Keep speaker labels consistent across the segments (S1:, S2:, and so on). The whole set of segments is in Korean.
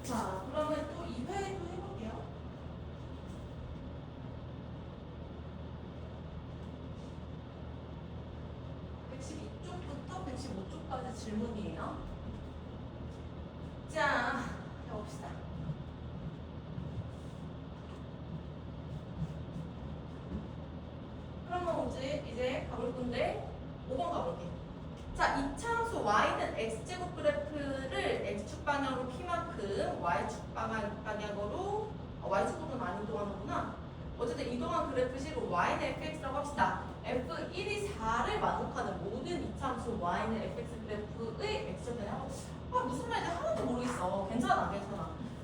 S1: 자, 그러면 또 2회 또 해볼게요. (112쪽부터) (115쪽까지) 질문이에요. 자, 해봅시다. 그러면 이제 가볼 건데 5번 가볼게. 자, 이차함수 y는 x제곱 그래프를 x축 방향으로 p만큼 y축 방향으로 y축으로는 안 이동하는구나. 어쨌든 이동한 그래프식으로 y는 fx라고 합시다. f1이 4를 만족하는 모든 이차함수 y는 fx 그래프의 x축이냐? 무슨 말인지 하나도 모르겠어. 괜찮아.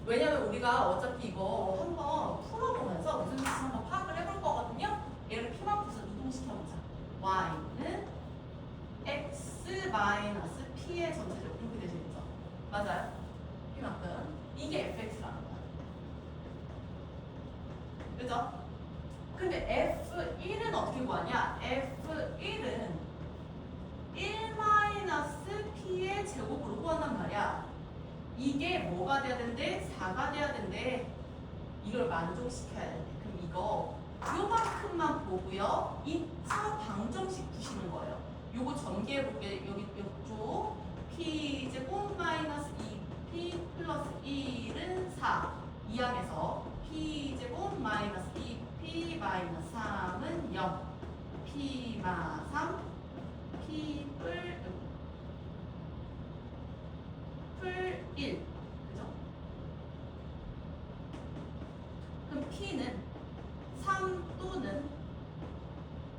S1: 왜냐면 우리가 어차피 이거 한번 풀어보면서 무슨 뜻인지 한번 파악을 해볼 거거든요. 얘를 p만큼에서 이동시켜보자. y는 x 마이너스 p의 전체적으로 이렇게 되시겠죠? 맞아요? p만큼. 이게 fx라는 거야. 그죠? 근데 f1은 어떻게 구하냐? f1은 1 마이너스 p의 제곱으로 구한단 말이야. 이게 뭐가 돼야 된대? 4가 돼야 된대. 이걸 만족시켜야 된대. 그럼 이거 요만큼만 보고요. 2차 방정식 두시는 거예요. 요거 전개해볼게. 여기 이쪽 p 제곱 마이너스 2p 플러스 1은 4. 이 항에서 p 제곱 마이너스 2p 마이너스 3은 0. p 마 3 p 풀 1. 그죠? 그럼 p는 3 또는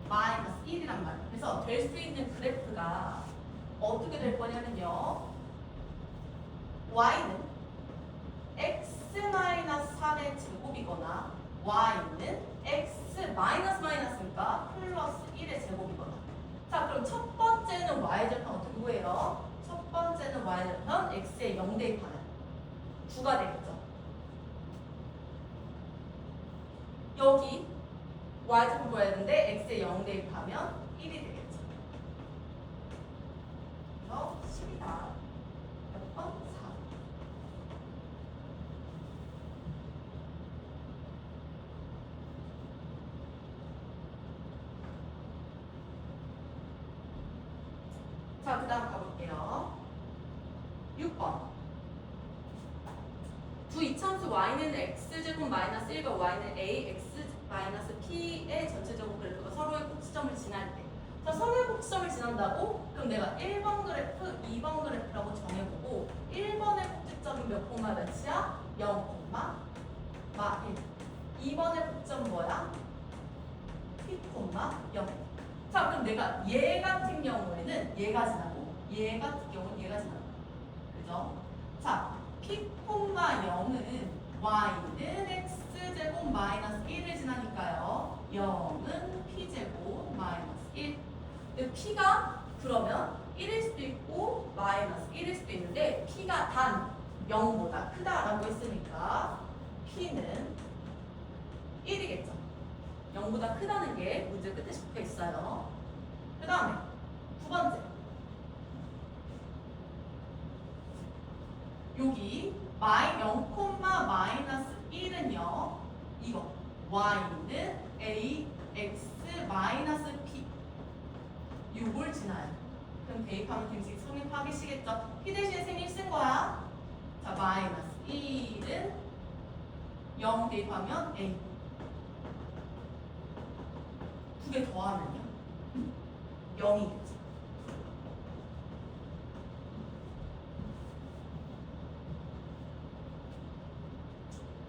S1: 마이너스 1이란 말이에요. 그래서 될 수 있는 그래프가 어떻게 될 거냐면요. y는 x 마이너스 3의 제곱이거나 y는 x 마이너스 마이너스니까 플러스 1의 제곱이거나. 자, 그럼 첫 번째는 y절편 어떻게 구해요? 첫 번째는 y절편 x에 0 대입하면 9가 되겠죠. 여기 y절편 구해야 되는데 x에 0 대입하면 1이 되겠죠. 그래서 10이다. 몇 번? 4. 자, 그 다음 가볼게요. 6번. 두 이차함수 y는 x제곱 마이너스 1과 y는 ax 마이너스 p의 전체적으로 그래프가 서로의 꼭지점을 지날 때. 자, 서로의 꼭지점을 지난다고? 그럼 내가 1번 그래프, 2번 그래프라고 정해보고 1번의 꼭지점이 몇 콤마 몇이야? 0 콤마 마 1. 2번의 꼭지점 뭐야? p 콤마 0. 자, 그럼 내가 얘 같은 경우에는 얘가 지나고 얘 같은 경우는 얘가 지나고. 그죠? 자, p 콤마 0은 y는 x제곱 마이너스 1을 지나니까요. 0은 p제곱 마이너스 1. 근데 p가 그러면 1일 수도 있고 마이너스 1일 수도 있는데 p가 단 0보다 크다라고 했으니까 p는 1이겠죠. 0보다 크다는 게 문제 끝에 적혀 있어요. 그 다음에 두 번째. 여기 0, 마이너스 1은요. 이거 y는 ax 마이너스 p. 요걸 지나요. 그럼 대입하면 등식 성립하시겠죠? p 대신에 생일 쓴 거야. 자, 마이너스 1은 0 대입하면 a. 두 개 더하면요. 0이겠죠.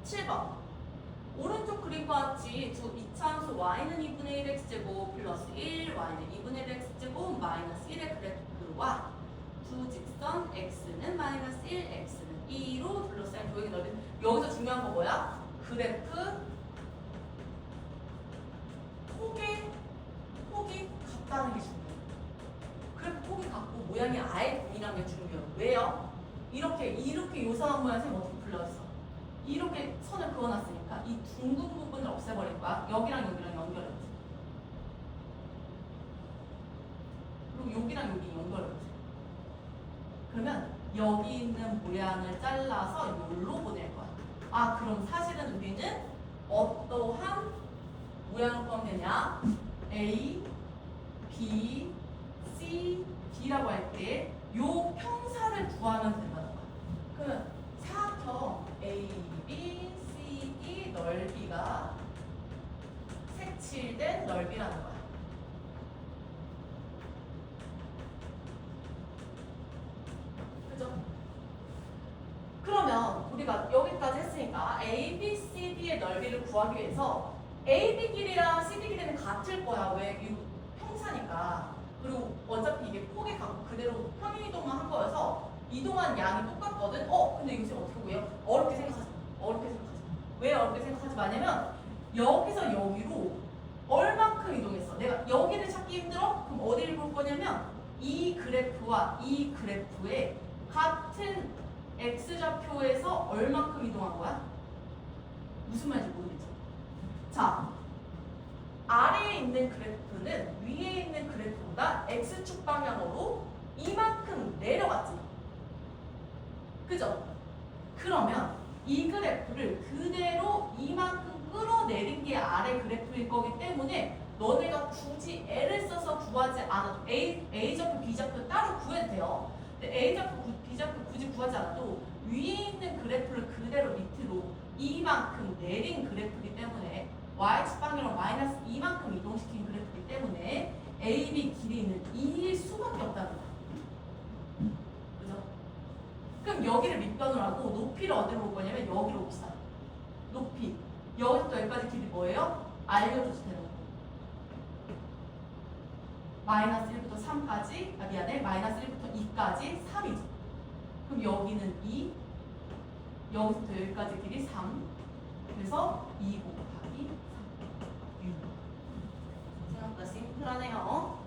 S1: (7번) 오른쪽 그림과 같이 두 이차함수 y는 2분의 1 x제곱 플러스 1 y는 2분의 1 x제곱 마이너스 1의 그래프와 두 직선 x는 마이너스 1 x는 2로 둘러싸인 도형이 넓은. 여기서 중요한 거 뭐야? 그래프 폭이 같다는 게 중요해요. 그래프 폭이 같고 모양이 아예 동일한 게 중요해요. 왜요? 이렇게 요상한 모양 쌤 어떻게 불러있어? 이렇게 선을 그어놨으니까 이 둥근 부분을 없애버릴 거야. 여기랑 연결했지. 그리고 여기랑 여기 연결했지. 그러면 여기 있는 모양을 잘라서 여기로 보낼 거야. 아, 그럼 사실은 우리는 어떠한 모양을 구하면 되냐? A, B, C, D라고 할 때 요 평사를 구하면 된다는 거야. 그러면 사각형 A, B, C, D 넓이가 색칠된 넓이라는 거야. 그죠? 그러면 우리가 여기까지 했으니까 A, B, C, D의 넓이를 구하기 위해서 A, B 길이랑 C, D 길이는 같을 거야. 왜? 이 평사니까. 그리고 어차피 이게 폭의 각 그대로 평행이동만 한 거여서 이동한 양이 똑같거든. 근데 이거 지금 어떻게 구해요? 어렵게 생각하지 마. 어렵게 생각하지 마. 왜 어렵게 생각하지 마냐면 여기서 여기로 얼만큼 이동했어? 내가 여기를 찾기 힘들어? 그럼 어디를 볼 거냐면 이 그래프와 이 그래프의 같은 x좌표에서 얼만큼 이동한 거야? 무슨 말인지 모르겠죠? 자, 아래에 있는 그래프는 위에 있는 그래프보다 x축 방향으로 이만큼 내려갔지. 그죠? 그러면 이 그래프를 그대로 이만큼 끌어내린 게 아래 그래프일 거기 때문에 너네가 굳이 L을 써서 구하지 않아도 A좌표, B좌표 따로 구해도 돼요. 근데 A좌표, B좌표 굳이 구하지 않아도 위에 있는 그래프를 그대로 밑으로 이만큼 내린 그래프이기 때문에 Y축 방향으로 마이너스 이만큼 이동시킨 그래프이기 때문에 AB 길이는 2일 수밖에 없다는 거야. 그죠? 그럼 여기를 밑변으로 하고 높이를 어디로 볼 거냐면 여기로 봅시다. 높이. 여기서부터 여기까지 길이 뭐예요? 알려줘도 되는 거. 마이너스 1부터 3까지, 미안해. 마이너스 1부터 2까지 3이죠. 그럼 여기는 2, 여기서부터 여기까지 길이 3. 그래서 2 곱하기 3. 6. 생각보다 심플하네요.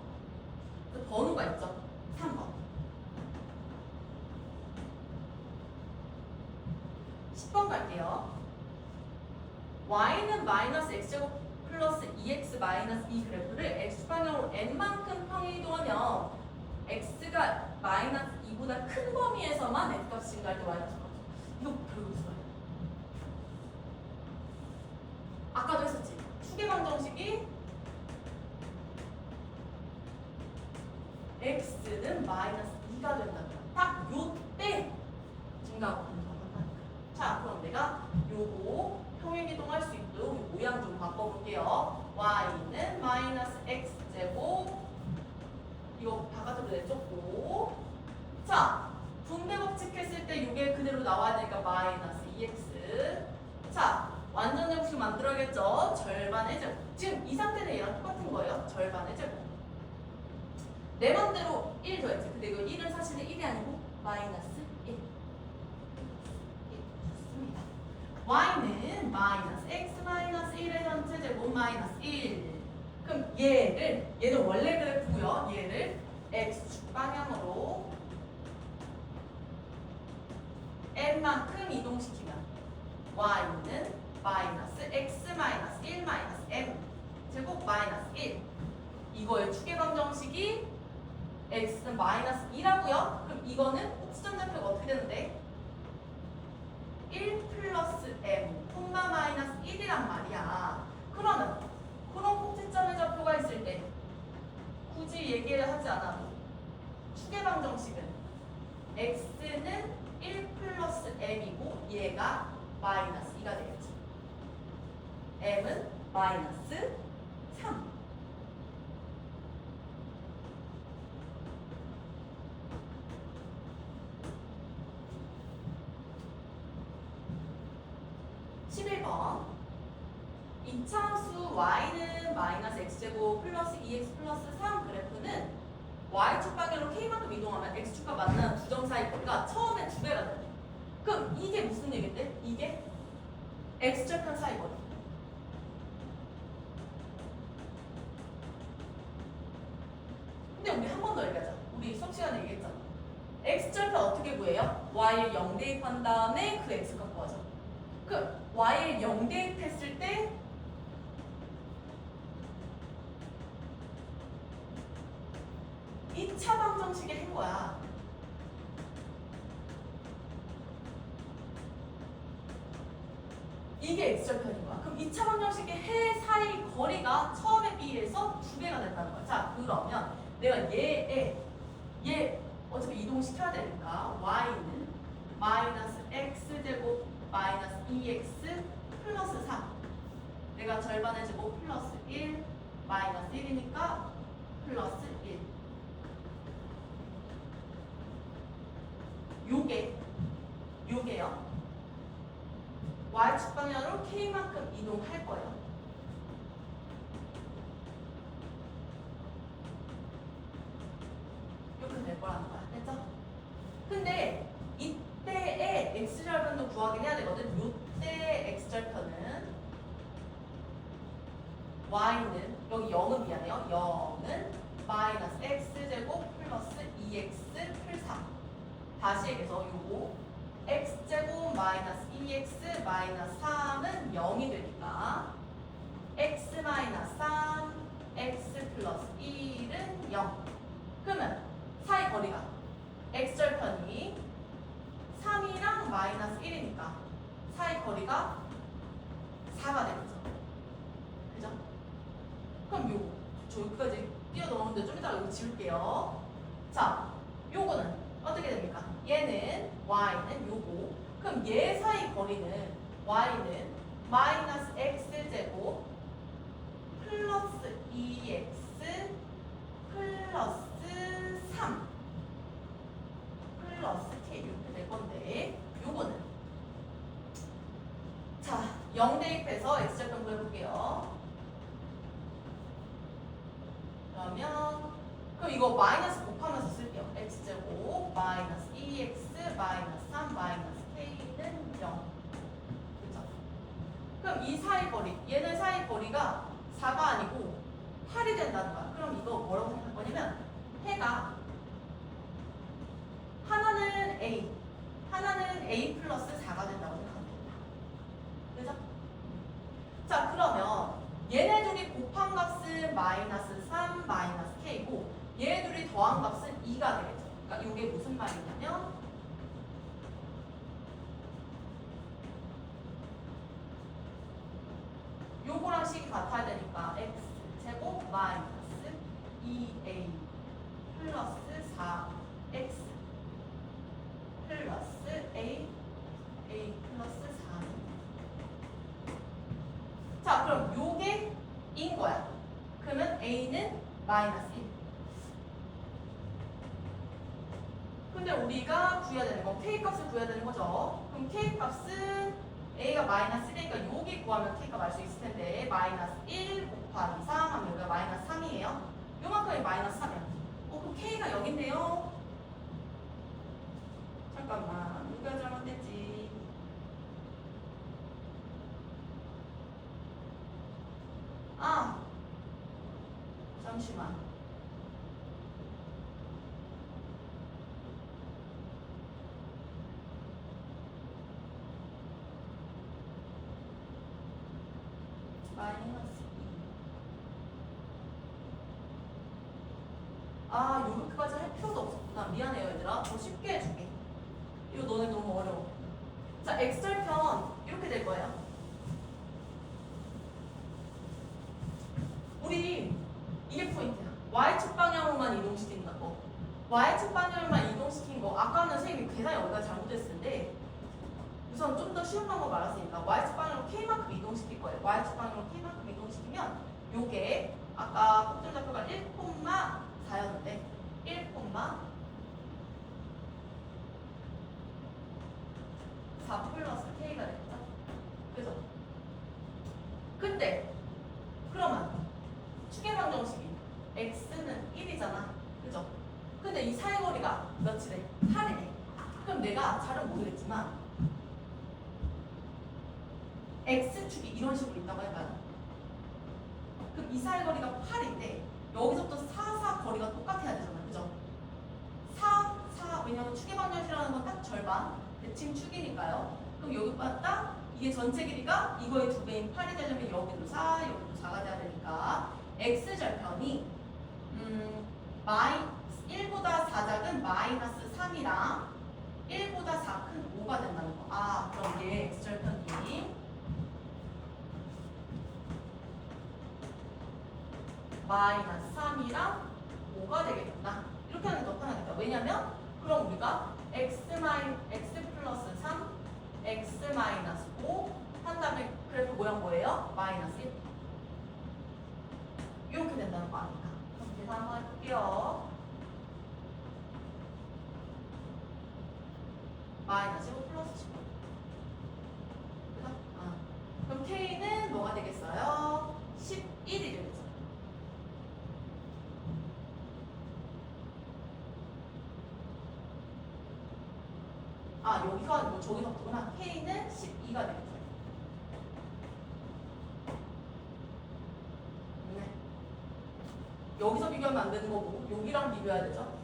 S1: 번호가 있죠? 3번. 10번 갈게요. y는 마이너스 x제곱 플러스 2x 마이너스 2 그래프를 x방향으로 n만큼 평이동하면 x가 마이너스 2보다 큰 범위에서만 x값이 증가할 때 마이너스 1. 이거 별로 있어요. 아까도 했었지. 추계방 정식이 x는 마이너스 2가 된다는 거야. 딱 요때 증가하고 있는 거야. 자, 그럼 내가 요거 평행이동할 수 있도록 모양 좀 바꿔볼게요. y는 마이너스 x제곱 이거 바깥으로 내줬고, 자, 분배 법칙 했을 때 이게 그대로 나와야 되니까 마이너스 2x. 자, 완전 제곱식 만들어야겠죠? 절반의 제곱. 지금 이 상태는 얘랑 똑같은 거예요. 절반의 제곱. 내 맘대로 1 더했지. 근데 이거 1은 사실은 1이 아니고 마이너스 1. 좋습니다. y는 마이너스 x 마이너스 1의 전체 제곱 마이너스 1. 그럼 얘는 원래 그래프고요. 얘를 x축 방향으로 n만큼 이동시키면 y는 마이너스 x 마이너스 1 마이너스 m 제곱 마이너스 1. 이거의 추계방 정식이 x는 마이너스 2라고요. 그럼 이거는 꼭지점 좌표가 어떻게 되는데? 1 플러스 m 콤마 마이너스 1이란 말이야. 그러면 그런 꼭지점의 좌표가 있을 때 굳이 얘기를 하지 않아도 추계방 정식은 x는 1 플러스 m이고 얘가 마이너스 2가 되겠지. m은 마이너스 3. 이차함수 y는 마이너스 x제곱 플러스 2x 플러스 3 그래프는 y축 방향으로 k만큼 이동하면 x축과 만나는 두 점 사이 거리가 처음에 2배가 되네. 그럼 이게 무슨 얘긴데? 이게 x절편 사이 거리. 근데 우리 한 번 더 얘기하자. 우리 수업 시간에 얘기했잖아. x절편 어떻게 구해요? y에 0 대입한 다음에 그 x값 구하죠. 그 y에 0 대입했을 때 이 차방정식의 한 거야. 이게 x절편인 거야. 그럼 2차 방정식의 해 사이 거리가 처음에 b에서 2배가 된다는 거야. 자, 그러면 내가 얘 어차피 이동시켜야 되니까 y는 마이너스 x제곱 마이너스 2x 플러스 3. 내가 절반의 제곱 플러스 1 마이너스 1이니까 플러스 1. 요게요. y축 방향으로 k만큼 이동할 거예요. 이렇게 될 거라는 거야. 됐죠? 근데 이때의 x절편도 구하긴 해야 되거든. 요때 x절편은 y는 여기 0은 미안해요. 0은 마이너스 x제곱 플러스 2x 플 3. 다시 얘기해서 요거 x제곱 마이너스 2x 마이너스 3은 0이 되니까 x 마이너스 3 x 플러스 1은 0. 그러면 사이 거리가 x절편이 3이랑 마이너스 1이니까 사이 거리가 4가 되겠죠. 그죠? 그럼 요거 저 여기까지 뛰어넘었는데 좀 이따가 이거 지울게요. 자, 요거는 어떻게 됩니까? 얘는 y는 요거. 그럼 얘 사이 거리는 y는 마이너스 x제곱 플러스 2x 플러스 3 플러스 k 이렇게 될 건데 요거는 자 0 대입해서 x절편 구해볼게요. 그럼 이거 마이너스 곱하면서 쓸게요. x제곱 마이너스 2x 마이너스 3 마이너스 k는 0. 그죠? 그럼 이 사이 거리, 얘는 사이 거리가 4가 아니고 8이 된다는 거야. 그럼 이거 뭐라고 생각할 거냐면 해가 하나는 a 플러스 4가 된다고 생각하면 됩니다. 그죠? 자 그러면 얘네 둘이 곱한 값은 마이너스 3 마이너스 k고 얘네 둘이 더한 값은 2가 되겠죠. 그러니까 이게 무슨 말이냐면 요거랑 식이 같아야 되니까 x제곱 마이너스 2a 플러스 4x 플러스 a 플러스 4. 자 그럼 요게 인 거야. 그러면 a는 마이너스 1. 근데 우리가 구해야 되는 건 k 값을 구해야 되는 거죠. 그럼 k 값은 a가 마이너스 1이니까 여기 구하면 k 값 알 수 있을 텐데 마이너스 1 곱하기 3 하면 여기가 마이너스 3이에요. 요만큼이 마이너스 3이야. 그럼 k가 0인데요. 잠깐만 누가 잘못됐지? 아 잠시만. 마이너스 2. 아 요렇게까지 할 필요도 없었구나. 미안해요 얘들아. 더 쉽게 해줄게. 이거 너네 너무 어려워. 자 x절편 이렇게 될 거예요. 우리 이게 포인트야. y축 방향으로만 이동시킨다고. y축 방향으로만 이동시킨 거 아까는 선생님이 계산이 어디가 잘못됐을 텐데 우선 좀 더 쉬운 방법 알았으니까 y축 방향으로 k만큼 이동시킬 거예요. y축 방향으로 k만큼 이동시키면 요게 아까 꼭지좌표가 1,4였는데 1,4 플러스 k가 됐죠. 그죠? 근데 그러면 축의 방정식이 x는 1이잖아. 그죠? 근데 이 사이거리가 몇이래? 8이네. 그럼 내가 잘은 모르겠지만 x축이 이런 식으로 있다고 해봐요. 그럼 이 사이거리가 8인데 여기서부터 4, 4 거리가 똑같아야 되잖아. 그죠? 4, 4 왜냐면 축의 방정식이라는 건 딱 절반 대칭 축이니까요. 그럼 여기 딱 이게 전체 길이가 이거의 2배인 8이 되려면 여기도 4, 여기도 4가 돼야 되니까 x절편이 1보다 4 작은 마이너스 3이랑 1보다 4 큰 5가 된다는 거. 아 그럼 얘 x절편이 마이너스 3이랑 5가 되겠구나. 이렇게 하는 게 더 편하겠다. 왜냐면 그럼 우리가 x 플러스 3, x 마이너스 5 한 다음에 그래프 모양 뭐예요? 마이너스 1. 이렇게 된다는 거 아닙니까? 그럼 계산 한번 해볼게요. 마이너스 15 플러스 15. 그죠? 그럼 K는 뭐가 되겠어요? 11이 되겠죠. 여기가 뭐 저기서부터구나. K는 12가 되겠죠. 네. 여기서 비교하면 안 되는 거고 여기랑 비교해야 되죠.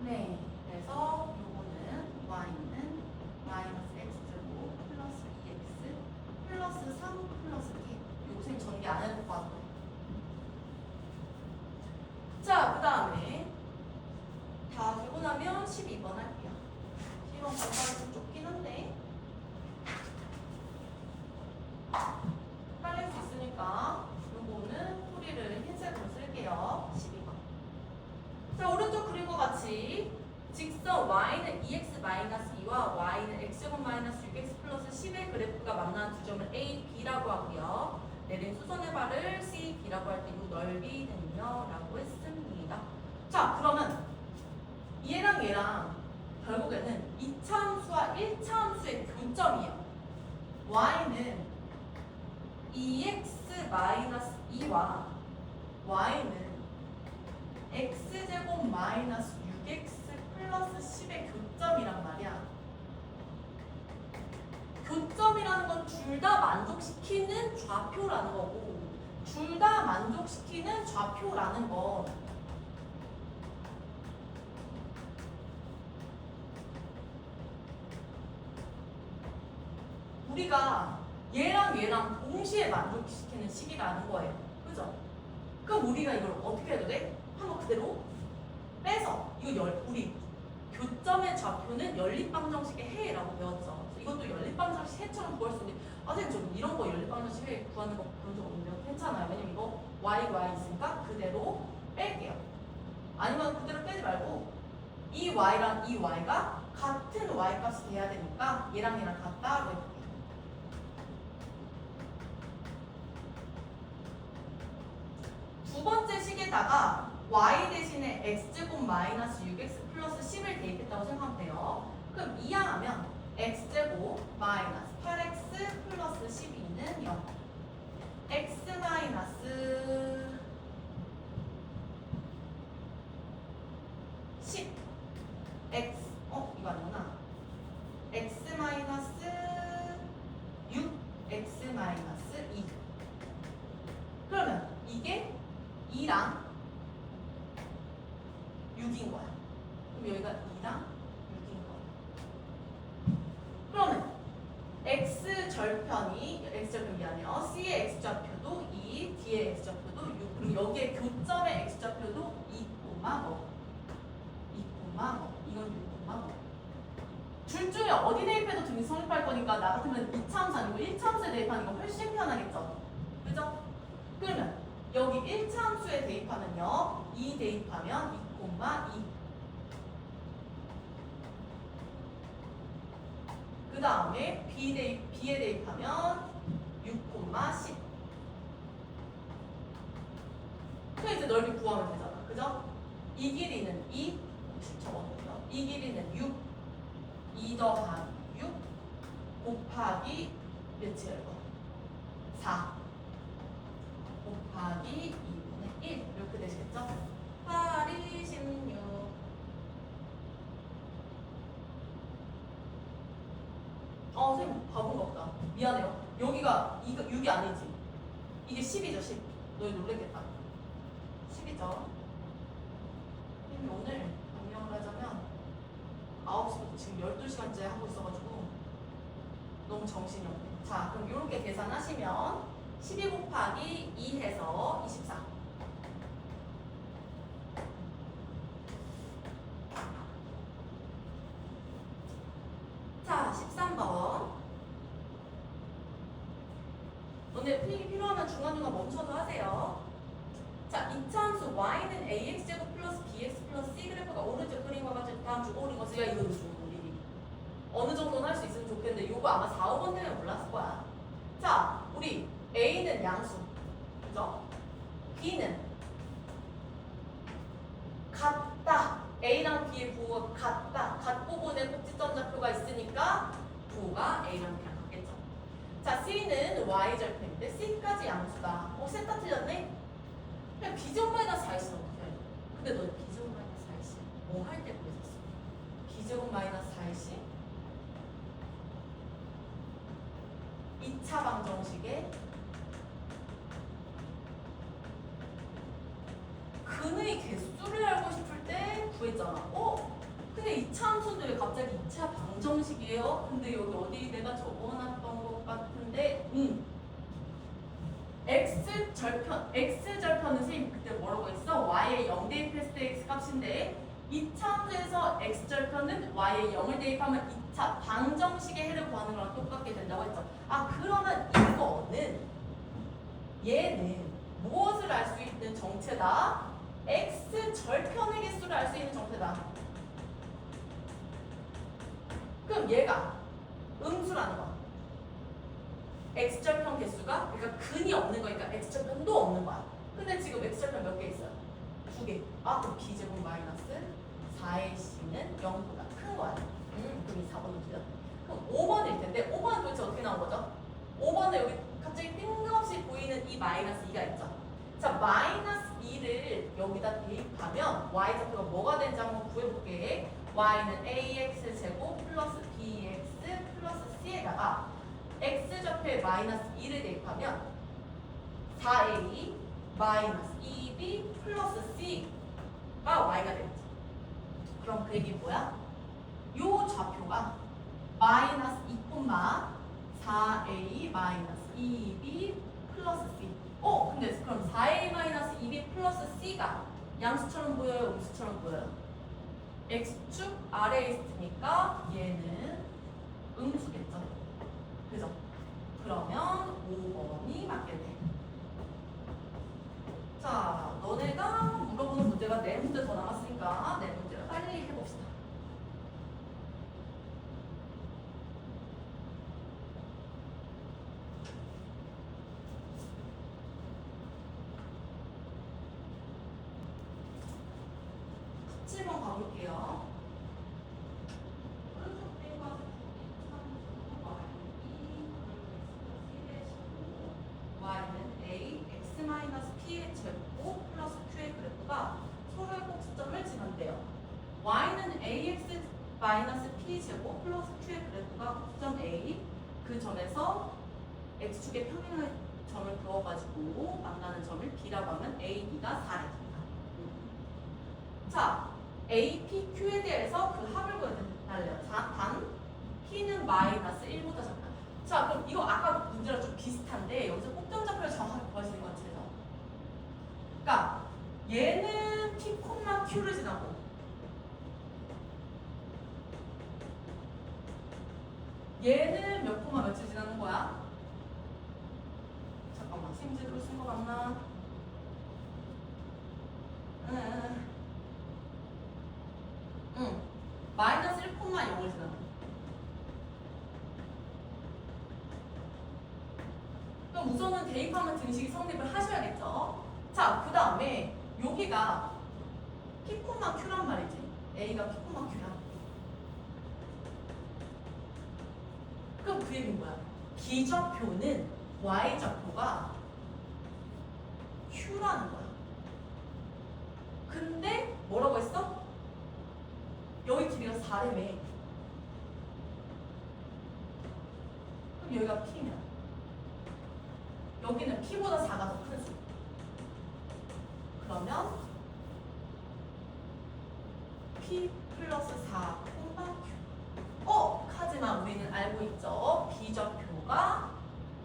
S1: 네. 그래서 요거는 y는 마이너스 x제곱 플러스 2x 플러스 3 플러스 k. 요거 선생님 전개 안 해도 봐도. 자, 그 다음에 다 되고 나면 12번 할게요. 12번 공부하기 좀 좁긴 한데 빨릴 수 있으니까 요거는 풀이를 흰색으로 쓸게요. 12번. 자, 오른쪽 그림과 같이 직선 y는 2x-2와 y는 x-6x 플러스 10의 그래프가 만나는 두 점을 A, B라고 하고요. 내린 수선의 발을 C, B라고 할 때 이 넓이는요 라고 했습니다. 자, 그러면 얘랑 결국에는 2차 함수와 1차 함수의 교점이에요. y는 2x-2와 y는 x제곱 마이너스 6x 플러스 10의 교점이란 말이야. 교점이라는 건 둘 다 만족시키는 좌표라는 거고, 둘 다 만족시키는 좌표라는 건 우리가 얘랑 동시에 만족시키는 식이라는 거예요. 그죠? 그럼 우리가 이걸 어떻게 해도 돼? 한번 그대로 빼서 우리 교점의 좌표는 연립방정식의 해라고 배웠죠. 이것도 연립방정식 해처럼 구할 수 있는데 선생님 좀 이런 거 연립방정식 해 구하는 거 본 적 없는데 괜찮아요. 왜냐면 이거 y 있으니까 그대로 뺄게요. 아니면 그대로 빼지 말고 이 y랑 이 y가 같은 y 값이 돼야 되니까 얘랑 같다고 해볼게요. 두 번째 식에다가 y 대신에 x제곱 마이너스 6x 플러스 10을 대입했다고 생각하면 돼요. 그럼 이항하면 x제곱 마이너스 8x 플러스 12는 0. x 마이너스 10 x 이거 아니구나. x 마이너스 6 x 마이너스 2. 그러면 이게 2랑 6인 거야. 그럼 여기가 2랑 6인 거야. 그러면 x절편이 아니에요. C의 x좌표도 2, D의 x좌표도 6. 그리고 여기에 교점의 x좌표도 2, 뭐. 이건 6, 뭐. 둘 중에 어디 대입해도 등이 성립할 거니까 나 같으면 2차 함수 아니고 1차 함수에 대입하는 거 훨씬 편하겠죠. 그죠? 그러면 여기 1차 함수에 대입하면요. 2 대입하면 2, 2. 그 다음에 B에 대입하면 6, 10. 그럼 이제 넓이 구하면 되잖아. 그죠? 이 길이는 2, 적어놓고요. 이 길이는 6, 2 더하기 6 곱하기 몇이에요 이거? 4 곱하기 2분의 1 이렇게 되시겠죠? 8이 16. 선생님 바본 거 없다. 미안해요. 여기가 6이 아니지. 이게 10이죠 10. 너희 놀랬겠다. 10이죠. 선생님 오늘 변명을 하자면 9시부터 지금 12시간째 하고 있어가지고 너무 정신이 없네. 자, 그럼 이렇게 계산하시면 12 곱하기 2 해서 24. 자, 13번. 문제 풀기 필요하면 중간중간 멈춰서 하세요. 자, 이차함수 y는 ax제곱 플러스 bx 플러스 c 그래프가 오른쪽 그림과 같이 다음 주 오른 것을 야 이거 우리 어느 정도는 할 수 있으면 좋겠는데 이거 아마 4, 5번 때문에 몰랐을 거야. 자, 우리 a는 양수, 그죠? b는 같다. a랑 b의 부호가 같다. 같고 보는 꼭지점 좌표가 있으니까 부호가 a랑 b랑 같겠죠. 자, c는 y절편인데 c까지 양수다. 셋 다 틀렸네? 그냥 비제곱 마이너스 4는 어떻게 해? 근데 너 비제곱 마이너스 4시 뭐 할 때 보였었어? 비제곱 마이너스 4시 2차 방정식에 근의 개수를 알고 싶을 때 구했잖아. 근데 2차 함수인데 왜 갑자기 2차 방정식이에요? 근데 여기 어디 내가 적어놨던 것 같은데 x절편은 선생님 그때 뭐라고 했어? y에 0 대입했을 때 x 값인데 2차 함수에서 x절편은 y에 0을 대입하면 2차 방정식의 해를 구하는 거랑 똑같게 된다고 했죠. 그러면 얘는 무엇을 알 수 있는 정체다? x절편의 개수를 알 수 있는 정체다. 그럼 얘가 음수라는 거야. x절편 개수가 그러니까 근이 없는 거니까 x절편도 없는 거야. 근데 지금 x절편 몇 개 있어요? 2개. 그럼 b제곱 마이너스 4의 c는 0보다 큰 거야. 그럼 4번은 틀려. 그럼 5번일 텐데 5번은 도대체 어떻게 나온 거죠? 5번은 여기 갑자기 뜬금없이 보이는 이 마이너스 2가 있죠. 자, 마이너스 2를 여기다 대입하면 y좌표가 뭐가 되는지 한번 구해볼게. y는 ax 제곱 플러스 bx 플러스 c에다가 x좌표에 마이너스 2를 대입하면 4a 마이너스 2b 플러스 c가 y가 되겠지. 그럼 그 얘기 뭐야? 요 좌표가 마이너스 2,4a 마이너스 2b 플러스 c. 근데 그럼 4a 마이너스 2b 플러스 c가 양수처럼 보여요? 음수처럼 보여요? x축 아래에 있으니까 얘는 음수겠죠. 그죠? 그러면 5번이 맞게 돼. 자, 너네가 물어보는 문제가 4문제 더 남았으니까 4문제를 빨리 해봅시다. 가볼게요. y는 a x-p의 제곱 플러스 q의 그래프가 서로의 꼭지점을 지난대요. y는 ax-p 제곱 플러스 q의 그래프가 꼭지점 a 그 점에서 x축의 평행의 점을 그어가지고 만나는 점을 b라고 하면 a, b가 4래요. 자, A, P, Q에 대해서 그 합을 구해달래요. 단 P는 마이너스 1보다 작다. 자, 그럼 이거 아까 문제랑 좀 비슷한데 여기서 꼭점좌표를 정확하게 구하시는 건 제가. 그러니까 얘는 P, Q를 지나고 얘는 몇 코마 며칠 지나는 거야? 잠깐만, 생제로 쓴 거 맞나? 마이너스 1,0을 지나는 거야. 그럼 우선은 대입하면 등식이 성립을 하셔야겠죠. 자, 그 다음에 여기가 P, Q란 말이지. A가 P, Q야. 그럼 그 얘기는 뭐야? B좌표는 Y좌표가 Q라는 거야. 근데 뭐라고 했어? 여기 길이가 4래매. 그럼 여기가 P면 여기는 P보다 4가 더 큰 수. 그러면 P 플러스 4, Q. 하지만 우리는 알고 있죠. B좌표가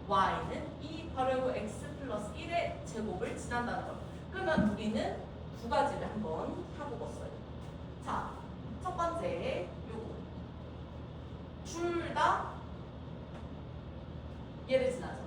S1: Y는 2 바로 X 플러스 1의 제곱을 지난다는 거. 그러면 우리는 두 가지를 한번 해보겠어요. 자, 첫 번째 요거 둘 다 얘를 지나죠.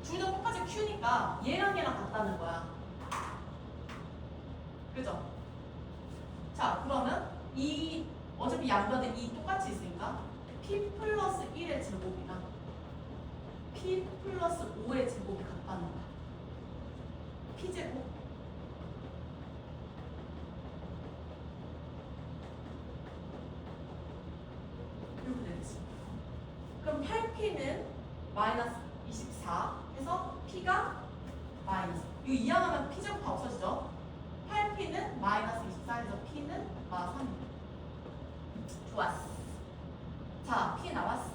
S1: 둘 다 똑같이 Q니까 얘랑 얘랑 같다는 거야. 그죠? 자, 그러면 이 어차피 양변은 이 똑같이 있으니까 P 플러스 1의 제곱이랑 P 플러스 5의 제곱이 같다는 거야. P제곱. 이렇게 되겠지. 그럼 8P는 마이너스 24 해서 P가 마이너스. 이거 이항하면 P제곱 다 없어지죠? 8P는 마이너스 24에서 P는 마 3. 좋았어. 자, P 나왔어.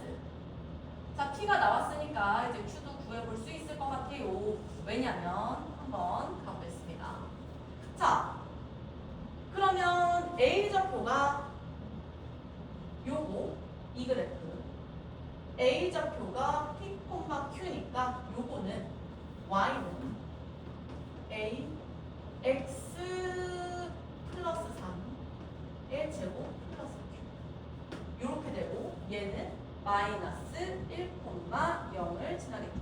S1: 자, P가 나왔으니까 이제 Q도 구해볼 수 있을 것 같아요. 왜냐면 한번 가보겠습니다. 자, 그러면 A좌표가 요거 이 그래프 A좌표가 P, Q니까 요거는 Y는 A X 플러스 3의 제곱 플러스 Q 요렇게 되고 얘는 마이너스 1,0을 지나겠죠.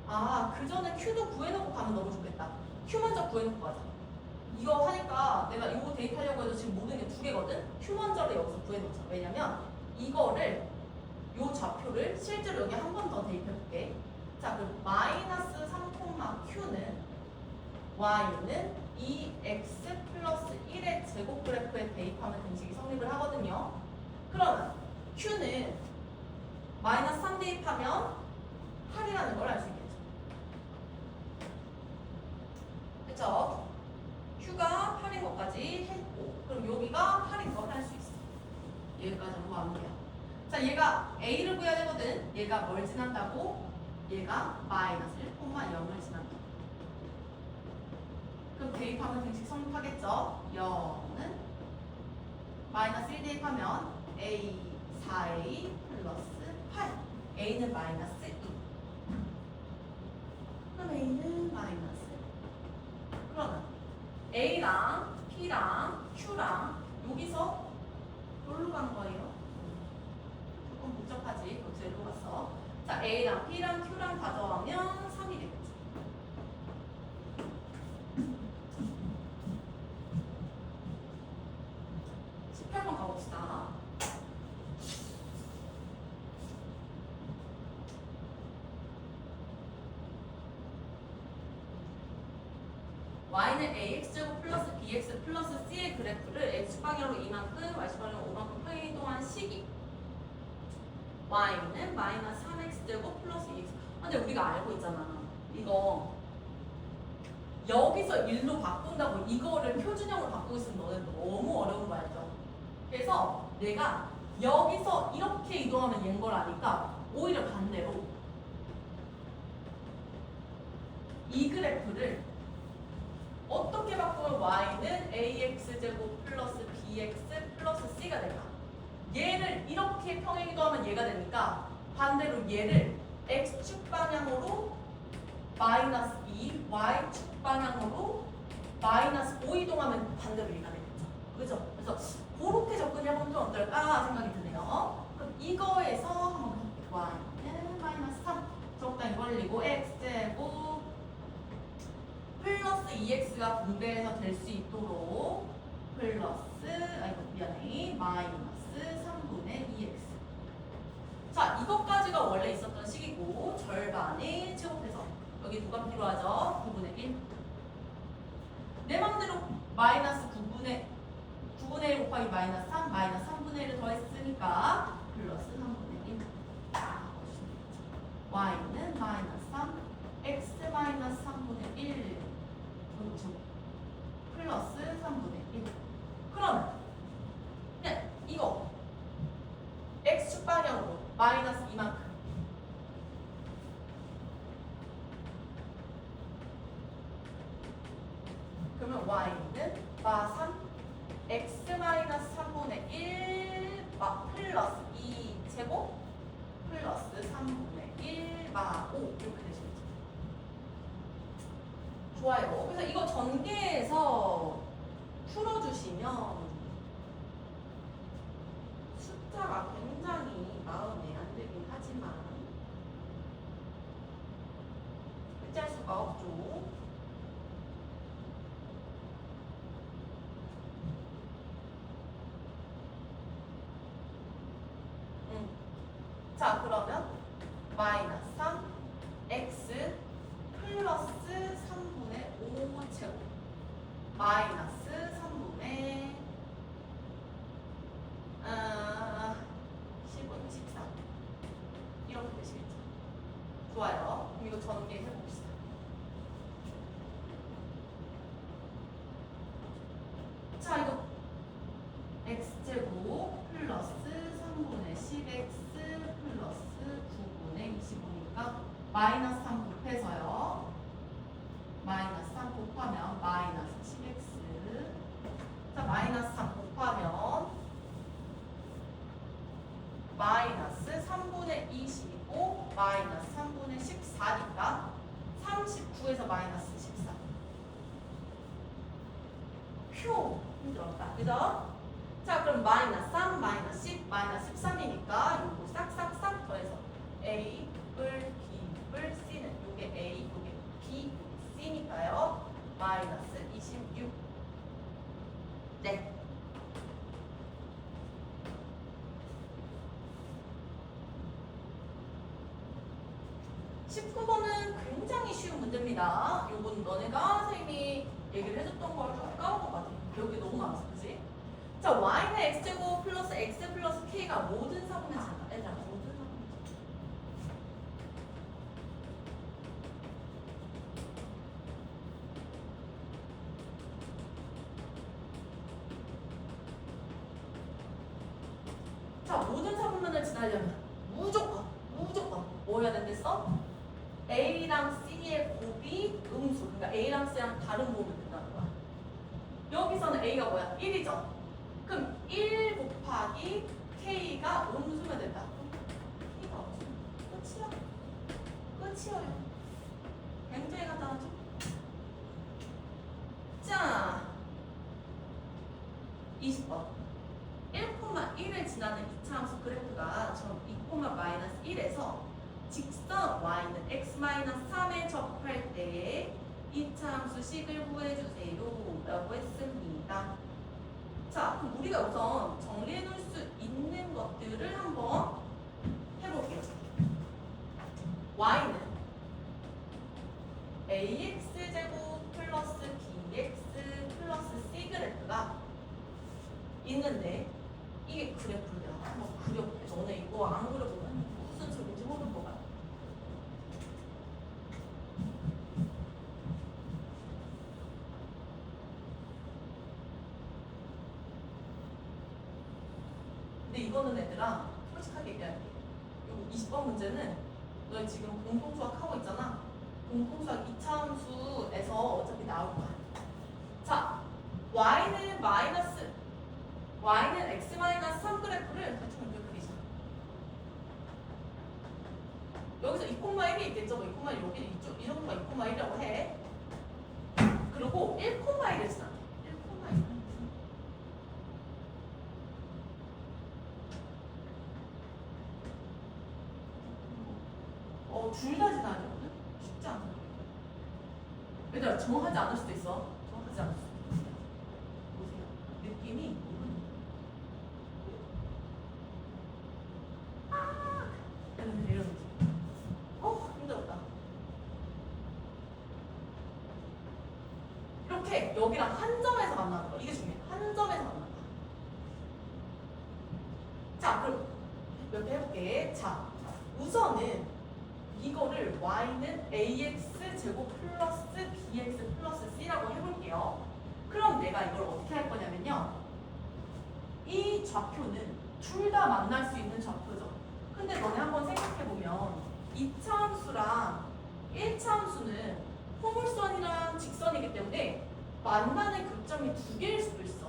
S1: 아, 그 전에 Q도 구해놓고 가면 너무 좋겠다. Q 먼저 구해놓고 가자. 이거 하니까 내가 이거 대입하려고 해도 지금 모든 게 두 개거든? Q 먼저를 여기서 구해놓자. 왜냐면 이거를 요 좌표를 실제로 여기 한 번 더 대입해볼게. 자, 그럼 마이너스 3, Q는 Y는 2x 플러스 1의 제곱 그래프에 대입하면 등식이 성립을 하거든요. 그러면 Q는 마이너스 3 대입하면 8이라는 걸 알 수 있겠죠. 그쵸? Q가 8인 것까지 했고, 그럼 여기가 8인 걸 할 수 있어. 여기까지 한번 완료야. 자, 얘가 A를 구해야 되거든. 얘가 뭘 지난다고? 얘가 마이너스 1,0을 지난다. 그럼 대입하면 등식 성립하겠죠? 0은 마이너스 1 대입하면 A 4A 플러스 8. A는 마이너스 2. 그럼 A는 마이너스. 그러면 A랑 P랑 Q랑 여기서 뭘로 간 거예요? 조금 복잡하지? 여기서 일로 갔어. 자, A랑 P랑 Q랑 가져가면 3이 되겠죠. 한번 가봅시다. Y는 AX제곱 플러스 BX 플러스 C의 그래프를 X방향으로 이만큼, Y방향으로 5만큼 평행이동한 시기 Y는 마이너스 3X제곱 플러스 2X. 근데 우리가 알고 있잖아. 이거 여기서 1로 바꾼다고 이거를 표준형으로 바꾸고 있으면 너네 너무 어려운 거 알죠? 그래서 내가 여기서 이렇게 이동하면 얘인 걸 아니까 오히려 반대로 이 그래프를 어떻게 바꾸면 Y는 AX제곱 플러스 BX 플러스 C가 될까? 얘를 이렇게 평행 이동하면 얘가 되니까 반대로 얘를 X축 방향으로 마이너스 2, Y축 방향으로 마이너스 5 이동하면 반대로 얘가 되겠죠. 그죠? 그래서 그렇게 접근해보면 좀 어떨까 생각이 드네요. 그럼 이거에서 한번 Y는 마이너스 3 적당히 벌리고 X제곱 플러스 2X가 분배해서 될 수 있도록 플러스 아이고 미안해 마이너스 3분의 2X. 자, 이것까지가 원래 있었던 식이고 절반의 제곱해서 여기 누가 필요하죠? 9분의 1. 내 맘대로 마이너스 9분의 1 곱하기 마이너스 3, 마이너스 3분의 1을 더했으니까 플러스 3분의 1. Y는 마이너스 3, X 마이너스 3분의 1 플러스 3분의 1. 그러면 그냥 이거 X축 방향으로 마이너스 이만큼 그러면 Y는 마 3 X 마이너스 3분의 1 플러스 2 제곱 플러스 3분의 1 마 5 이렇게 되시겠죠. 좋아요. 그래서 이거 전개해서 풀어주시면 숫자가 굉장히 마음에 안 들긴 하지만 어쩔 수가 없죠. 자, 그러면 마이너스 3 x 플러스 3분의 5 제곱 마이너스 3분의 10은 14 이렇게 되시겠죠. 좋아요. 그럼 이거 전개해 봅시다. 자, 이거 x제곱 플러스 3분의 10x 플러스 9분의 25니까 마이너스 3 곱해서요. 마이너스 3 곱하면 마이너스 10x. 자, 마이너스 3 곱하면 마이너스 3분의 25 마이너스 3분의 14니까 39에서 마이너스 14. 휴, 힘들었다. 그죠? 자, 그럼 마이너스 3 마이너스 10 마이너스 13이니까 요거 싹싹싹 더해서 A, 뿔, B, 뿔, C는 요게 A, 요게 B, 요게 C니까요. 마이너스 26. 네. 굉장히 쉬운 문제입니다. 요건 너네가 선생님이 얘기를 해줬던 걸 다 까먹은 것 같아. 여기 너무 많았어, 그지? 자, y는 x제곱 플러스 x 플러스 k가 모든 사분의 제곱. 얘들아, 모든 사분의 제곱. 자, 모든 사분면을 지나려면 무조건 뭐 해야 된댔어? A랑 C의 곱이 음수. 그러니까 A랑 C랑 다른 곱을 된다는 거야. 여기서는 A가 뭐야? 1이죠. 그럼 1 곱하기 K가 음수면 된다. K가 없으면 끝이에요. 굉장히 간단하죠? 자, 20번. 1,1을 지나는 이차함수 그래프가 점 2,-1에서 직선 y는 x-3에 접할 때 이차함수 식을 구해주세요 라고 했습니다. 자, 그럼 우리가 우선 정리해 놓을 수 있는 것들을 한번 해볼게요. y는 ax제곱 플러스 bx 플러스 c 그래프가 있는데 이게 그래프야. 한번 그려볼게. 너네 이거 안 그려보면 무슨 소리인지 모를 것 같아. 근데 이거는 애들아 솔직하게 얘기할게. 요 20번 문제는 너희 지금 공통수학 하고 있잖아. 공통수학 2차함수에서 어차피 나올 거야. 자, y는 x-3 그래프를 대충 이렇게 그리자. 여기서 2,1이 있겠죠? 2,1 여기 이쪽 이 정도가 2,1이라고 해. 그리고 1,1을 지나. 1,1. 둘 다 지나야 되거든? 쉽지 않아. 얘들아, 정확하지 않을 수도 있어. 정확하지 않을 수도 있어. 보세요. 느낌이 이런 느낌. 힘들었다. 이렇게 여기랑 한 점에서 만나는 거. 이게 중요해. 한 점에서 만나는 거. 자, 그럼 몇 개 해볼게. 자, 우선은 이거를 y는 ax 제곱 플러스 bx 플러스 c라고 해볼게요. 그럼 내가 이걸 어떻게 할 거냐면요. 이 좌표는 둘 다 만날 수 있는 좌표죠. 근데 너네 한번 생각해보면 2차 함수랑 1차 함수는 포물선이랑 직선이기 때문에 만나는 교점이 두 개일 수도 있어.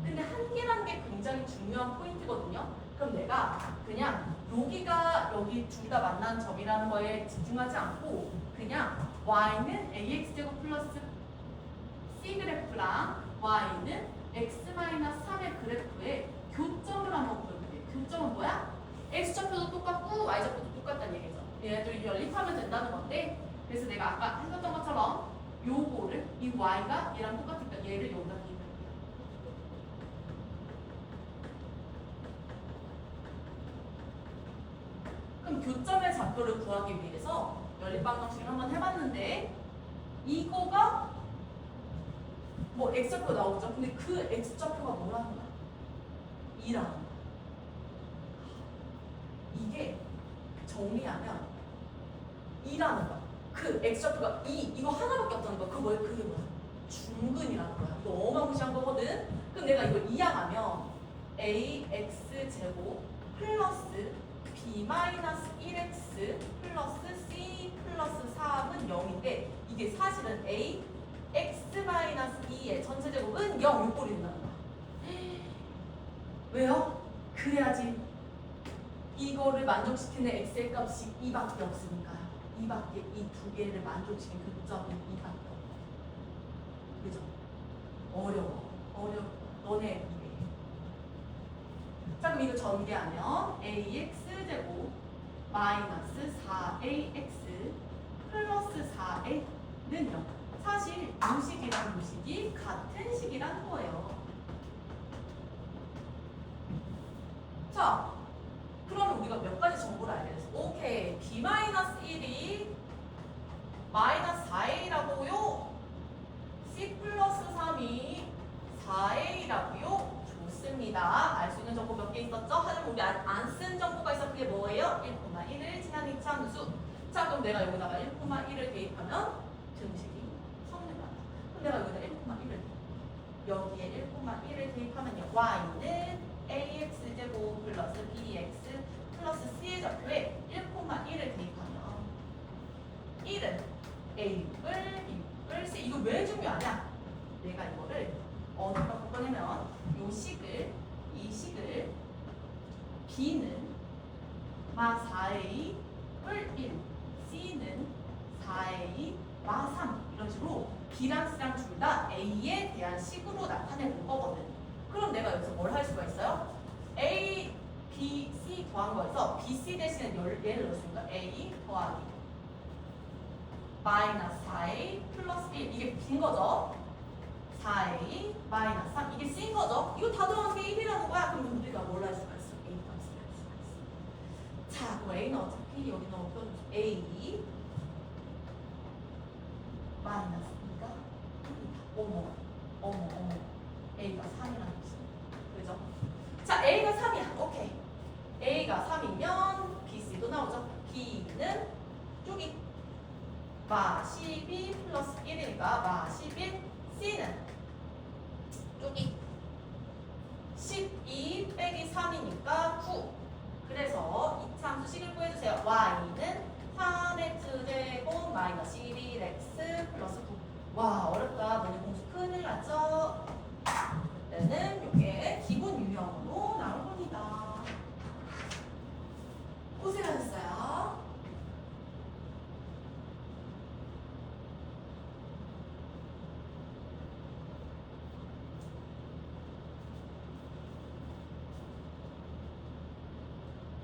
S1: 근데 한 개라는 게 굉장히 중요한 포인트거든요. 그럼 내가 그냥 여기가 여기 둘 다 만나는 점이라는 거에 집중하지 않고 그냥 y는 ax제곱 플러스 c 그래프랑 y는 x-3의 그래프에 교점을 한번 보여볼게요. 교점은 뭐야? x좌표도 똑같고 y좌표도 똑같다는 얘기죠. 얘네들이 연립하면 된다는 건데 그래서 내가 아까 했었던 것처럼 요거를 이 y가 얘랑 똑같으니까 얘를 여기다 대입할게요. 그럼 교점의 좌표를 구하기 위해서 연립방정식을 한번 해봤는데 이거가 뭐 x좌표 나오죠? 근데 그 x좌표가 뭐라는 거야? 2라는 거야. 이게 정리하면 2라는 거야. 그 x좌표가 2 이거 하나밖에 없다는 거야. 그게 뭐야? 중근이라는 거야. 이거 어마무시한 거거든. 그럼 내가 이걸 이항하면 ax 제곱 플러스 b-1x 플러스 c 플러스 3은 0인데 이게 사실은 a x-2의 전체 제곱은 0 요꼴이 된다는 거야. 왜요? 그래야지 이거를 만족시키는 x의 값이 2밖에 없으니까요. 2밖에 이 두 개를 만족시키는 교점이 2밖에 없어. 그죠? 어려워. 너네 이래. 자 그럼 이거 전개하면 ax 제곱 마이너스 4ax 플러스 4a는 0. 사실 요식이랑 요식이 같은 식이라는 거예요. 자, 그러면 우리가 몇 가지 정보를 알게 됐어. 오케이, b-1이 마이너스 4a라고요. c 플러스 3이 4a라고요. 좋습니다. 알 수 있는 정보 몇 개 있었죠? 하지만 우리 안 쓴 정보가 있어. 그게 뭐예요? 1,1을 지난 이차함수. 자, 그럼 내가 여기다가 1,1을 대입하면 등식이 성립한다. 그럼 내가 여기다 1,1을 여기에 1,1을 대입하면요. y는 ax제곱 플러스 bx 플러스 c의 좌표에 1,1을 대입하면 1은 a를 c. 이거 왜 중요하냐? 내가 이거를 어디다 바꿔내면 이 식을 b는 마 4a 뿔 1, c는 4a 마 3 이런 식으로 b랑 c랑 둘 다 a에 대한 식으로 나타내는 거거든. 그럼 내가 여기서 뭘 할 수가 있어요? a, b, c 더한 거에서 b, c 대신에 얘를 넣었으니까 a 더하기 마이너스 4a 플러스 1 이게 b인 거죠. 4a 마이너스 3 이게 c인 거죠. 이거 다 더한 게 1이라는 거야. 그럼 우리가 뭘 할 수가 있어? a 값을 할 수가 있어. 자, 그럼 a는 어차피 여기 넣으면 a 마이너스 2가 1이다. 어머 a가 3이라는 거지. 그죠? 자, a가 3이야. 오케이. a가 3이면 b, c도 나오죠. b는 쪽이 마 12 플러스 1이니까 마 11 c는